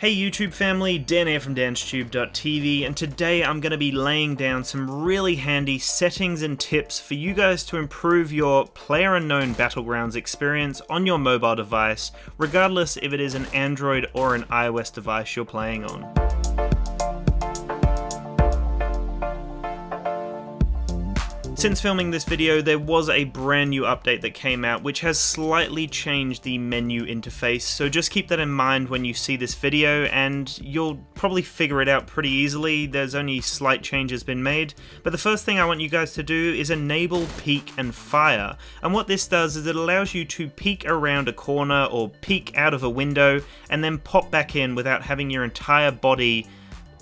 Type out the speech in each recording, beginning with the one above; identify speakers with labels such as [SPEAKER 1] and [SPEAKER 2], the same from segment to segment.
[SPEAKER 1] Hey YouTube family, Dan here from DansTube.TV, and today I'm going to be laying down some really handy settings and tips for you guys to improve your PlayerUnknown Battlegrounds experience on your mobile device, regardless if it is an Android or an iOS device you're playing on. Since filming this video, there was a brand new update that came out which has slightly changed the menu interface, so just keep that in mind when you see this video and you'll probably figure it out pretty easily. There's only slight changes been made, but the first thing I want you guys to do is enable peek and fire, and what this does is it allows you to peek around a corner or peek out of a window and then pop back in without having your entire body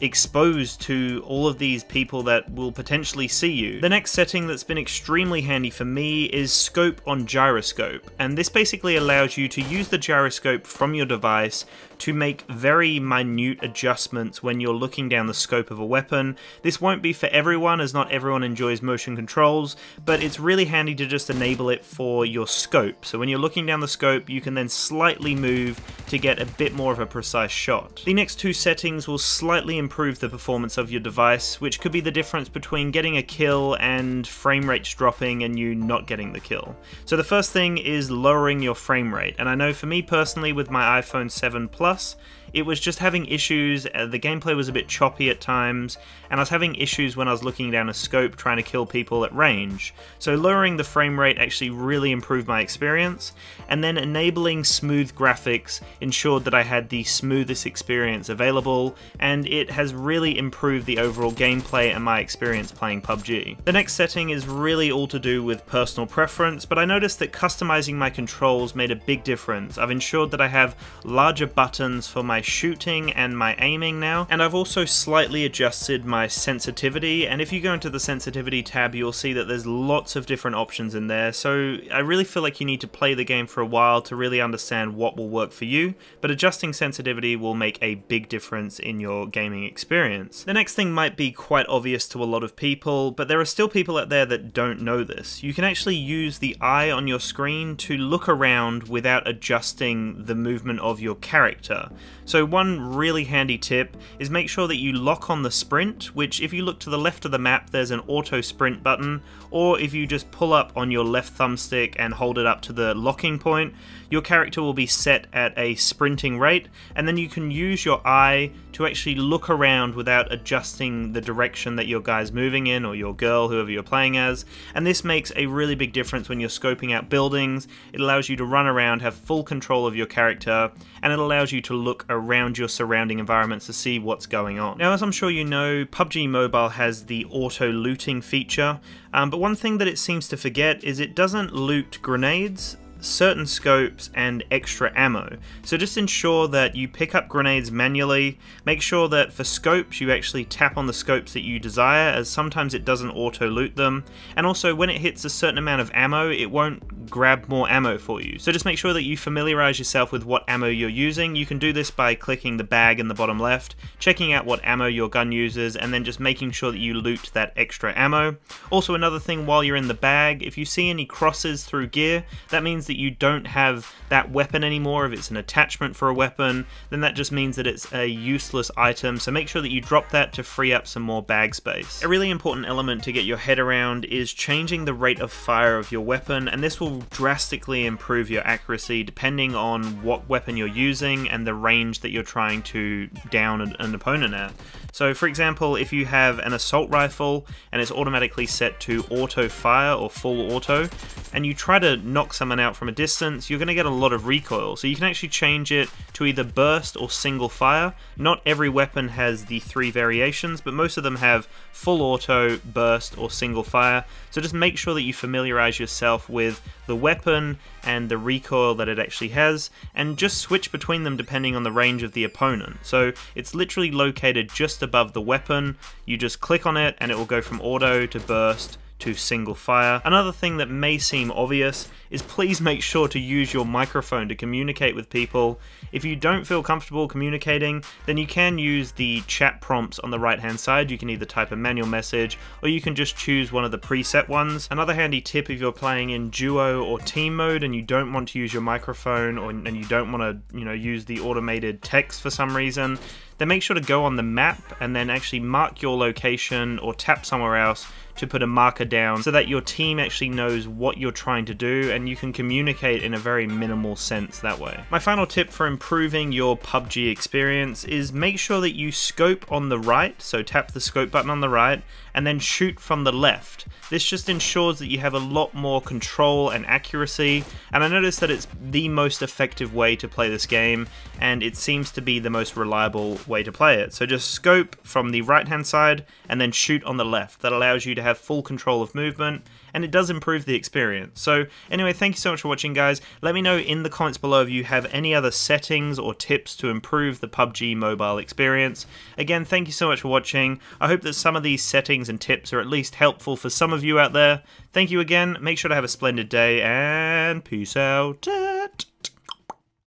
[SPEAKER 1] exposed to all of these people that will potentially see you. The next setting that's been extremely handy for me is scope on gyroscope, and this basically allows you to use the gyroscope from your device to make very minute adjustments when you're looking down the scope of a weapon. This won't be for everyone, as not everyone enjoys motion controls, but it's really handy to just enable it for your scope. So when you're looking down the scope, you can then slightly move to get a bit more of a precise shot. The next two settings will slightly improve the performance of your device, which could be the difference between getting a kill and frame rates dropping and you not getting the kill. So the first thing is lowering your frame rate, and I know for me personally with my iPhone 7 Plus, it was just having issues. The gameplay was a bit choppy at times, and I was having issues when I was looking down a scope trying to kill people at range. So lowering the frame rate actually really improved my experience, and then enabling smooth graphics ensured that I had the smoothest experience available, and it has really improved the overall gameplay and my experience playing PUBG. The next setting is really all to do with personal preference, but I noticed that customizing my controls made a big difference. I've ensured that I have larger buttons for my shooting and my aiming now, and I've also slightly adjusted my sensitivity, and if you go into the sensitivity tab you'll see that there's lots of different options in there, so I really feel like you need to play the game for a while to really understand what will work for you, but adjusting sensitivity will make a big difference in your gaming experience. The next thing might be quite obvious to a lot of people, but there are still people out there that don't know this. You can actually use the eye on your screen to look around without adjusting the movement of your character. So one really handy tip is make sure that you lock on the sprint, which if you look to the left of the map there's an auto sprint button, or if you just pull up on your left thumbstick and hold it up to the locking point, your character will be set at a sprinting rate, and then you can use your eye to actually look around without adjusting the direction that your guy's moving in, or your girl, whoever you're playing as, and this makes a really big difference when you're scoping out buildings. It allows you to run around, have full control of your character, and it allows you to look around your surrounding environments to see what's going on. Now, as I'm sure you know, PUBG Mobile has the auto looting feature, but one thing that it seems to forget is it doesn't loot grenades, certain scopes, and extra ammo. So just ensure that you pick up grenades manually. Make sure that for scopes you actually tap on the scopes that you desire, as sometimes it doesn't auto loot them, and also when it hits a certain amount of ammo it won't grab more ammo for you. So just make sure that you familiarize yourself with what ammo you're using. You can do this by clicking the bag in the bottom left, checking out what ammo your gun uses, and then just making sure that you loot that extra ammo. Also, another thing while you're in the bag, if you see any crosses through gear, that means that you don't have that weapon anymore. If it's an attachment for a weapon, then that just means that it's a useless item, so make sure that you drop that to free up some more bag space. A really important element to get your head around is changing the rate of fire of your weapon, and this will drastically improve your accuracy depending on what weapon you're using and the range that you're trying to down an opponent at. So for example, if you have an assault rifle and it's automatically set to auto fire or full auto, and you try to knock someone out from a distance, you're going to get a lot of recoil. So you can actually change it to either burst or single fire. Not every weapon has the three variations, but most of them have full auto, burst, or single fire. So just make sure that you familiarize yourself with the weapon and the recoil that it actually has, and just switch between them depending on the range of the opponent. So it's literally located just above the weapon. You just click on it and it will go from auto to burst to single fire. Another thing that may seem obvious is please make sure to use your microphone to communicate with people. If you don't feel comfortable communicating, then you can use the chat prompts on the right hand side. You can either type a manual message or you can just choose one of the preset ones. Another handy tip, if you're playing in duo or team mode and you don't want to use your microphone and you don't want to use the automated text for some reason, then make sure to go on the map and then actually mark your location or tap somewhere else to put a marker down so that your team actually knows what you're trying to do and you can communicate in a very minimal sense that way. My final tip for improving your PUBG experience is make sure that you scope on the right, so tap the scope button on the right and then shoot from the left. This just ensures that you have a lot more control and accuracy, and I noticed that it's the most effective way to play this game and it seems to be the most reliable way to play it. So just scope from the right hand side and then shoot on the left. That allows you to have full control of movement and it does improve the experience. So anyway, thank you so much for watching, guys. Let me know in the comments below if you have any other settings or tips to improve the PUBG mobile experience. Again, thank you so much for watching. I hope that some of these settings and tips are at least helpful for some of you out there. Thank you again. Make sure to have a splendid day and peace out.